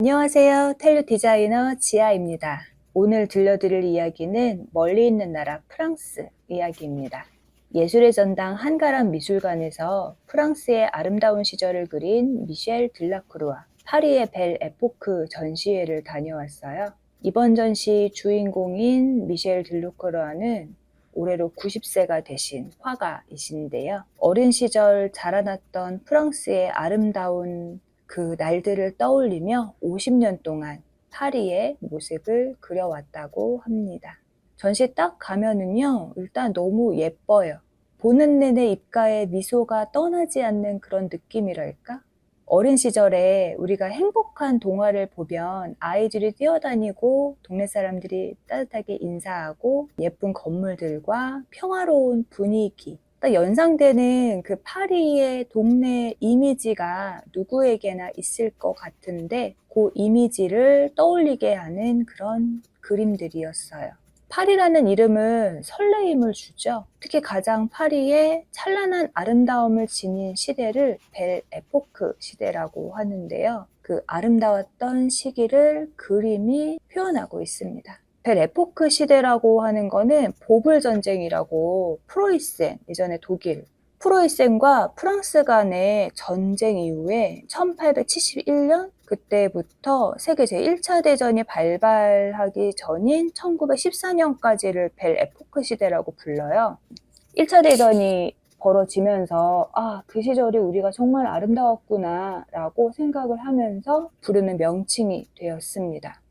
안녕하세요. 텔루 디자이너 지아입니다. 오늘 들려드릴 이야기는 멀리 있는 나라 프랑스 이야기입니다. 예술의 전당 한가람 미술관에서 프랑스의 아름다운 시절을 그린 미셸 들라크루아, 파리의 벨 에포크 전시회를 다녀왔어요. 이번 전시 주인공인 미셸 들라크루아는 올해로 90세가 되신 화가이신데요. 어린 시절 자라났던 프랑스의 아름다운 그 날들을 떠올리며 50년 동안 파리의 모습을 그려왔다고 합니다. 전시 딱 가면은요, 일단 너무 예뻐요. 보는 내내 입가에 미소가 떠나지 않는 그런 느낌이랄까? 어린 시절에 우리가 행복한 동화를 보면 아이들이 뛰어다니고 동네 사람들이 따뜻하게 인사하고 예쁜 건물들과 평화로운 분위기, 딱 연상되는 그 파리의 동네 이미지가 누구에게나 있을 것 같은데 그 이미지를 떠올리게 하는 그런 그림들이었어요. 파리라는 이름은 설레임을 주죠. 특히 가장 파리의 찬란한 아름다움을 지닌 시대를 벨 에포크 시대라고 하는데요. 그 아름다웠던 시기를 그림이 표현하고 있습니다. 벨 에포크 시대라고 하는 거는 보불 전쟁이라고 프로이센, 예전에 독일, 프로이센과 프랑스 간의 전쟁 이후에 1871년 그때부터 세계 제1차 대전이 발발하기 전인 1914년까지를 벨 에포크 시대라고 불러요. 1차 대전이 벌어지면서 그 시절이 우리가 정말 아름다웠구나 라고 생각을 하면서 부르는 명칭이 되었습니다.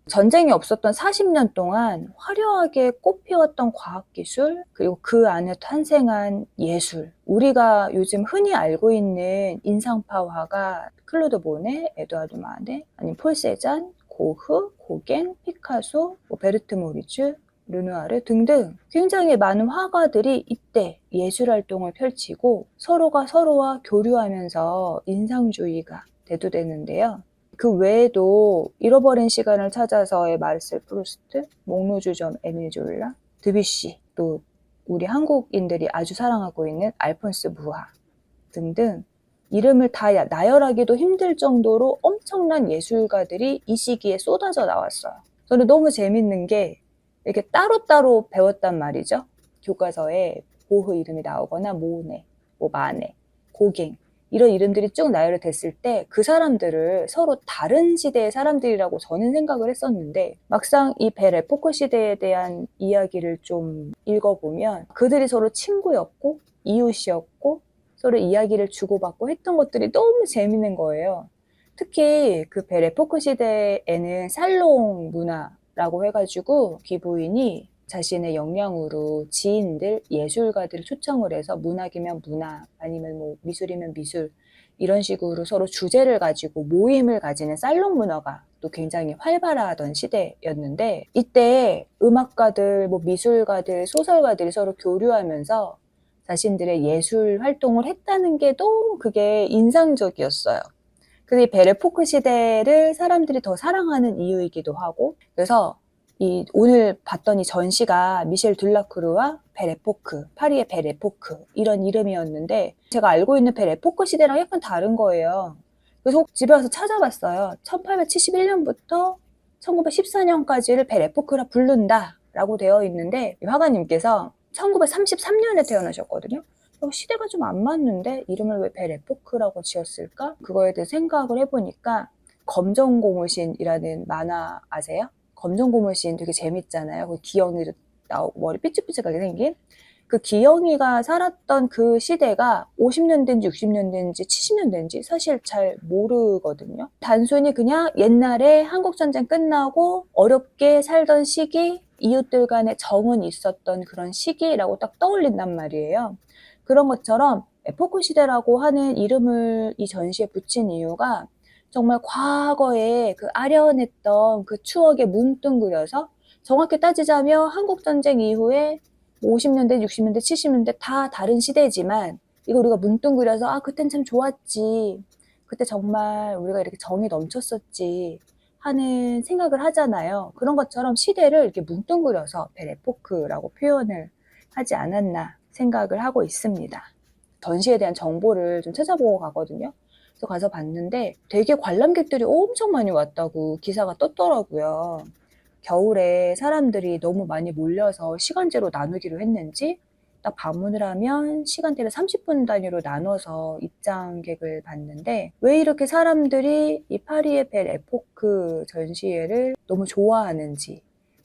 전쟁이 없었던 40년 동안 화려하게 꽃피웠던 과학기술, 그리고 그 안에 탄생한 예술. 우리가 요즘 흔히 알고 있는 인상파 화가 클로드 모네, 에드와르드 마네, 아니면 폴 세잔, 고흐, 고갱, 피카소, 베르트 모리즈, 르누아르 등등 굉장히 많은 화가들이 이때 예술활동을 펼치고 서로가 서로와 교류하면서 인상주의가 대두되는데요. 그 외에도 잃어버린 시간을 찾아서의 마르셀 프루스트, 목로주점 에밀 졸라, 드뷔시, 또 우리 한국인들이 아주 사랑하고 있는 알폰스 무하 등등 이름을 다 나열하기도 힘들 정도로 엄청난 예술가들이 이 시기에 쏟아져 나왔어요. 저는 너무 재밌는 게 이렇게 따로따로 배웠단 말이죠. 교과서에 고흐 이름이 나오거나 모네, 마네, 고갱 이런 이름들이 쭉 나열이 됐을 때 그 사람들을 서로 다른 시대의 사람들이라고 저는 생각을 했었는데 막상 이 벨 에포크 시대에 대한 이야기를 좀 읽어보면 그들이 서로 친구였고 이웃이었고 서로 이야기를 주고받고 했던 것들이 너무 재밌는 거예요. 특히 그 벨 에포크 시대에는 살롱 문화라고 해가지고 귀부인이 자신의 역량으로 지인들, 예술가들을 초청을 해서 문학이면 문학, 아니면 미술이면 미술 이런 식으로 서로 주제를 가지고 모임을 가지는 살롱 문화가 또 굉장히 활발하던 시대였는데 이때 음악가들, 미술가들, 소설가들이 서로 교류하면서 자신들의 예술 활동을 했다는 게 너무 그게 인상적이었어요. 그래서 이 벨 에포크 시대를 사람들이 더 사랑하는 이유이기도 하고 그래서 오늘 봤던 이 전시가 미셸 들라크루와 벨 에포크, 파리의 벨 에포크 이런 이름이었는데 제가 알고 있는 벨 에포크 시대랑 약간 다른 거예요. 그래서 집에 와서 찾아봤어요. 1871년부터 1914년까지를 벨 에포크라 부른다 라고 되어 있는데 화가님께서 1933년에 태어나셨거든요. 시대가 좀 안 맞는데 이름을 왜 벨 에포크라고 지었을까? 그거에 대해 생각을 해보니까 검정고무신이라는 만화 아세요? 검정고무신 되게 재밌잖아요. 그 기영이도 나오고 머리 삐죽삐죽하게 생긴 그 기영이가 살았던 그 시대가 50년대인지 60년대인지 70년대인지 사실 잘 모르거든요. 단순히 그냥 옛날에 한국전쟁 끝나고 어렵게 살던 시기, 이웃들 간의 정은 있었던 그런 시기라고 딱 떠올린단 말이에요. 그런 것처럼 에포크 시대라고 하는 이름을 이 전시에 붙인 이유가 정말 과거에 그 아련했던 그 추억에 뭉뚱그려서 정확히 따지자면 한국전쟁 이후에 50년대, 60년대, 70년대 다 다른 시대지만 이거 우리가 뭉뚱그려서 그땐 참 좋았지. 그때 정말 우리가 이렇게 정이 넘쳤었지 하는 생각을 하잖아요. 그런 것처럼 시대를 이렇게 뭉뚱그려서 벨 에포크라고 표현을 하지 않았나 생각을 하고 있습니다. 전시에 대한 정보를 좀 찾아보고 가거든요. 그래서 가서 봤는데 되게 관람객들이 엄청 많이 왔다고 기사가 떴더라고요. 겨울에 사람들이 너무 많이 몰려서 시간제로 나누기로 했는지 딱 방문을 하면 시간대를 30분 단위로 나눠서 입장객을 봤는데 왜 이렇게 사람들이 이 파리의 벨 에포크 전시회를 너무 좋아하는지,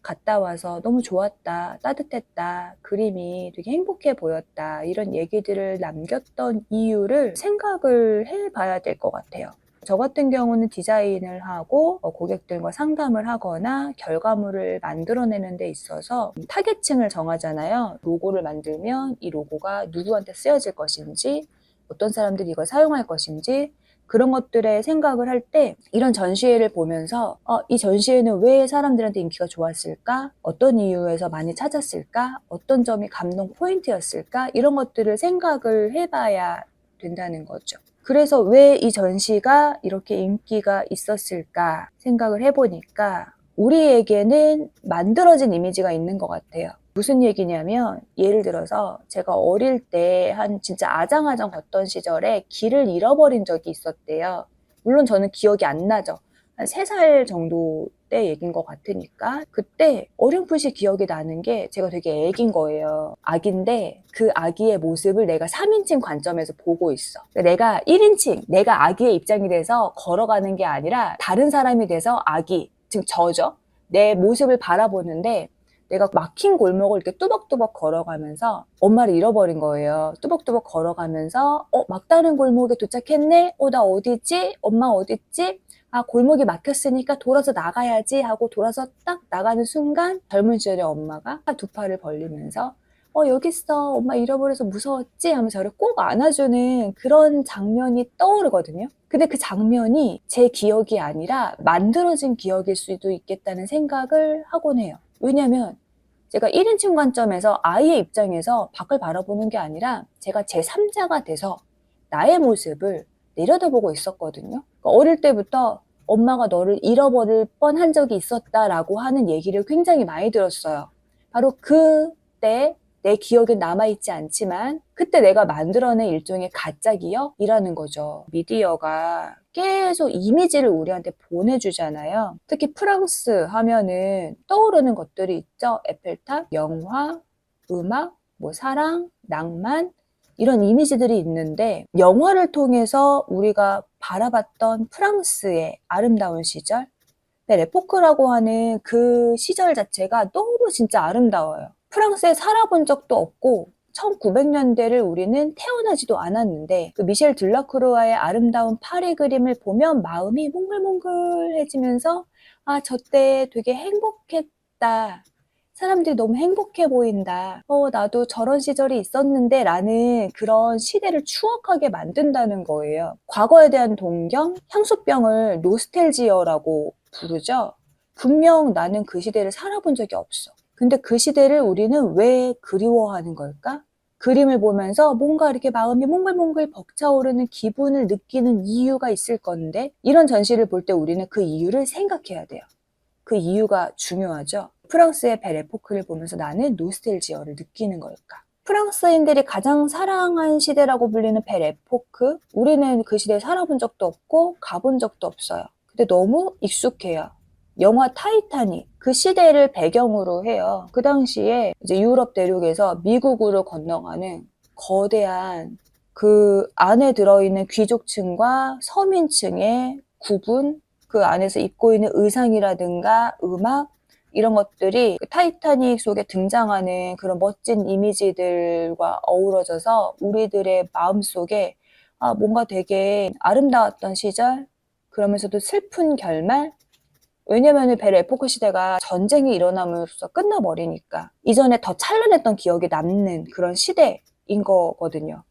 갔다 와서 너무 좋았다, 따뜻했다, 그림이 되게 행복해 보였다, 이런 얘기들을 남겼던 이유를 생각을 해봐야 될 것 같아요. 저 같은 경우는 디자인을 하고 고객들과 상담을 하거나 결과물을 만들어내는 데 있어서 타겟층을 정하잖아요. 로고를 만들면 이 로고가 누구한테 쓰여질 것인지, 어떤 사람들이 이걸 사용할 것인지, 그런 것들의 생각을 할 때 이런 전시회를 보면서 이 전시회는 왜 사람들한테 인기가 좋았을까? 어떤 이유에서 많이 찾았을까? 어떤 점이 감동 포인트였을까? 이런 것들을 생각을 해봐야 된다는 거죠. 그래서 왜 이 전시가 이렇게 인기가 있었을까 생각을 해보니까 우리에게는 만들어진 이미지가 있는 것 같아요. 무슨 얘기냐면 예를 들어서 제가 어릴 때 한 진짜 아장아장 걷던 시절에 길을 잃어버린 적이 있었대요. 물론 저는 기억이 안 나죠. 한 3살 정도 때 얘기인 것 같으니까 그때 어렴풋이 기억이 나는 게 제가 되게 애기인 거예요. 아기인데 그 아기의 모습을 내가 3인칭 관점에서 보고 있어. 내가 1인칭, 내가 아기의 입장이 돼서 걸어가는 게 아니라 다른 사람이 돼서 아기, 즉 저죠. 내 모습을 바라보는데 내가 막힌 골목을 이렇게 뚜벅뚜벅 걸어가면서 엄마를 잃어버린 거예요. 뚜벅뚜벅 걸어가면서 막다른 골목에 도착했네? 나 어디지? 엄마 어딨지? 골목이 막혔으니까 돌아서 나가야지 하고 돌아서 딱 나가는 순간 젊은 시절의 엄마가 2팔을 벌리면서 여기 있어. 엄마 잃어버려서 무서웠지? 하면서 저를 꼭 안아주는 그런 장면이 떠오르거든요. 근데 그 장면이 제 기억이 아니라 만들어진 기억일 수도 있겠다는 생각을 하곤 해요. 왜냐면 제가 1인칭 관점에서 아이의 입장에서 밖을 바라보는 게 아니라 제가 제3자가 돼서 나의 모습을 내려다보고 있었거든요. 그러니까 어릴 때부터 엄마가 너를 잃어버릴 뻔한 적이 있었다라고 하는 얘기를 굉장히 많이 들었어요. 바로 그때 내 기억엔 남아있지 않지만 그때 내가 만들어낸 일종의 가짜 기억이라는 거죠. 미디어가 계속 이미지를 우리한테 보내주잖아요. 특히 프랑스 하면은 떠오르는 것들이 있죠. 에펠탑, 영화, 음악, 사랑, 낭만 이런 이미지들이 있는데 영화를 통해서 우리가 바라봤던 프랑스의 아름다운 시절, 레포크라고 하는 그 시절 자체가 너무 진짜 아름다워요. 프랑스에 살아본 적도 없고 1900년대를 우리는 태어나지도 않았는데 그 미셸 들라크루아의 아름다운 파리 그림을 보면 마음이 몽글몽글해지면서 저때 되게 행복했다. 사람들이 너무 행복해 보인다. 나도 저런 시절이 있었는데 라는 그런 시대를 추억하게 만든다는 거예요. 과거에 대한 동경, 향수병을 노스텔지어라고 부르죠. 분명 나는 그 시대를 살아본 적이 없어. 근데 그 시대를 우리는 왜 그리워하는 걸까? 그림을 보면서 뭔가 이렇게 마음이 몽글몽글 벅차오르는 기분을 느끼는 이유가 있을 건데 이런 전시를 볼 때 우리는 그 이유를 생각해야 돼요. 그 이유가 중요하죠. 프랑스의 벨 에포크를 보면서 나는 노스텔지어를 느끼는 걸까? 프랑스인들이 가장 사랑한 시대라고 불리는 벨 에포크, 우리는 그 시대에 살아본 적도 없고 가본 적도 없어요. 근데 너무 익숙해요. 영화 타이타닉, 그 시대를 배경으로 해요. 그 당시에 이제 유럽 대륙에서 미국으로 건너가는 거대한 그 안에 들어있는 귀족층과 서민층의 구분, 그 안에서 입고 있는 의상이라든가 음악 이런 것들이 그 타이타닉 속에 등장하는 그런 멋진 이미지들과 어우러져서 우리들의 마음속에 뭔가 되게 아름다웠던 시절, 그러면서도 슬픈 결말. 왜냐면은 벨 에포크 시대가 전쟁이 일어남으로써 끝나버리니까 이전에 더 찬란했던 기억이 남는 그런 시대인 거거든요.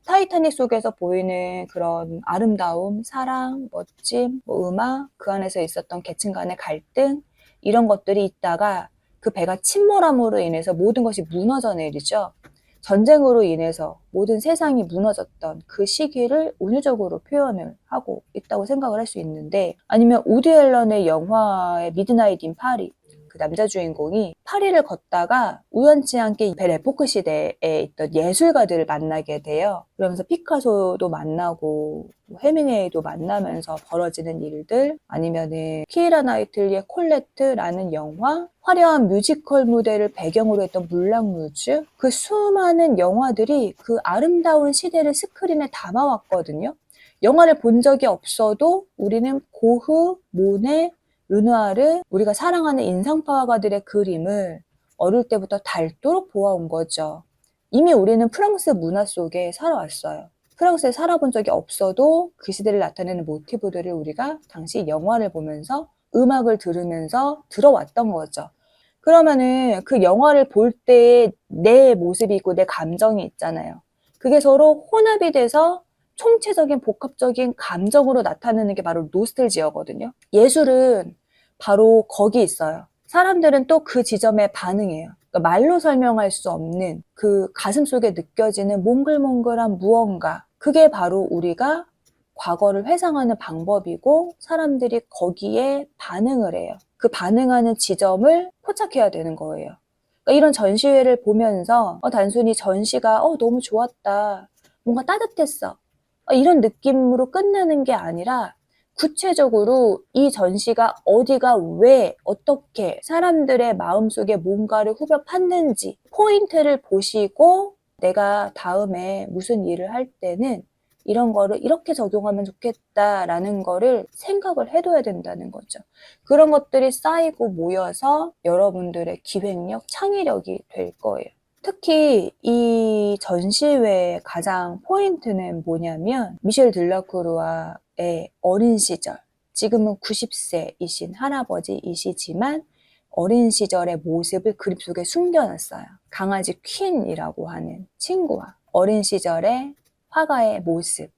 타이타닉 속에서 보이는 그런 아름다움, 사랑, 멋짐, 음악, 그 안에서 있었던 계층 간의 갈등 이런 것들이 있다가 그 배가 침몰함으로 인해서 모든 것이 무너져 내리죠. 전쟁으로 인해서 모든 세상이 무너졌던 그 시기를 운유적으로 표현을 하고 있다고 생각을 할 수 있는데, 아니면 우디 앨런의 영화의 미드나잇 인 파리, 그 남자 주인공이 파리를 걷다가 우연치 않게 벨 에포크 시대에 있던 예술가들을 만나게 돼요. 그러면서 피카소도 만나고 해밍웨이도 만나면서 벌어지는 일들, 아니면은 키이라 나이틀리의 콜레트라는 영화, 화려한 뮤지컬 무대를 배경으로 했던 물랑루즈, 그 수많은 영화들이 그 아름다운 시대를 스크린에 담아왔거든요. 영화를 본 적이 없어도 우리는 고흐, 모네, 르누아르, 우리가 사랑하는 인상파가들의 그림을 어릴 때부터 닳도록 보아온 거죠. 이미 우리는 프랑스 문화 속에 살아왔어요. 프랑스에 살아본 적이 없어도 그 시대를 나타내는 모티브들을 우리가 당시 영화를 보면서 음악을 들으면서 들어왔던 거죠. 그러면은 그 영화를 볼 때의 내 모습이 있고 내 감정이 있잖아요. 그게 서로 혼합이 돼서 총체적인 복합적인 감정으로 나타내는 게 바로 노스텔지어거든요. 예술은 바로 거기 있어요. 사람들은 또 그 지점에 반응해요. 그러니까 말로 설명할 수 없는 그 가슴 속에 느껴지는 몽글몽글한 무언가, 그게 바로 우리가 과거를 회상하는 방법이고 사람들이 거기에 반응을 해요. 그 반응하는 지점을 포착해야 되는 거예요. 그러니까 이런 전시회를 보면서 단순히 전시가 너무 좋았다, 뭔가 따뜻했어, 이런 느낌으로 끝내는 게 아니라 구체적으로 이 전시가 어디가 왜 어떻게 사람들의 마음속에 뭔가를 후벼 팠는지 포인트를 보시고 내가 다음에 무슨 일을 할 때는 이런 거를 이렇게 적용하면 좋겠다라는 거를 생각을 해둬야 된다는 거죠. 그런 것들이 쌓이고 모여서 여러분들의 기획력, 창의력이 될 거예요. 특히 이 전시회의 가장 포인트는 뭐냐면 미셸 들라크루아의 어린 시절, 지금은 90세이신 할아버지이시지만 어린 시절의 모습을 그림 속에 숨겨놨어요. 강아지 퀸이라고 하는 친구와 어린 시절의 화가의 모습,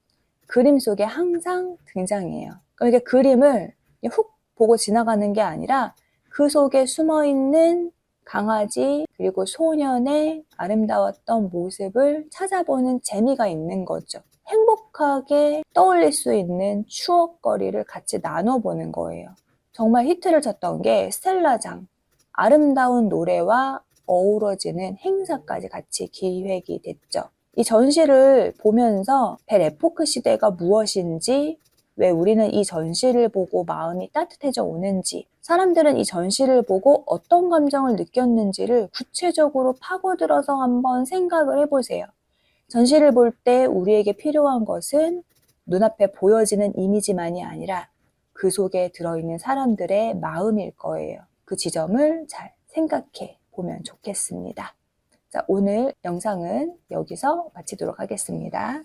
그림 속에 항상 등장해요. 그러니까 그림을 훅 보고 지나가는 게 아니라 그 속에 숨어있는 강아지 그리고 소년의 아름다웠던 모습을 찾아보는 재미가 있는 거죠. 행복하게 떠올릴 수 있는 추억거리를 같이 나눠보는 거예요. 정말 히트를 쳤던 게 스텔라장, 아름다운 노래와 어우러지는 행사까지 같이 기획이 됐죠. 이 전시를 보면서 벨 에포크 시대가 무엇인지, 왜 우리는 이 전시를 보고 마음이 따뜻해져 오는지, 사람들은 이 전시를 보고 어떤 감정을 느꼈는지를 구체적으로 파고들어서 한번 생각을 해보세요. 전시를 볼 때 우리에게 필요한 것은 눈앞에 보여지는 이미지만이 아니라 그 속에 들어있는 사람들의 마음일 거예요. 그 지점을 잘 생각해 보면 좋겠습니다. 자, 오늘 영상은 여기서 마치도록 하겠습니다.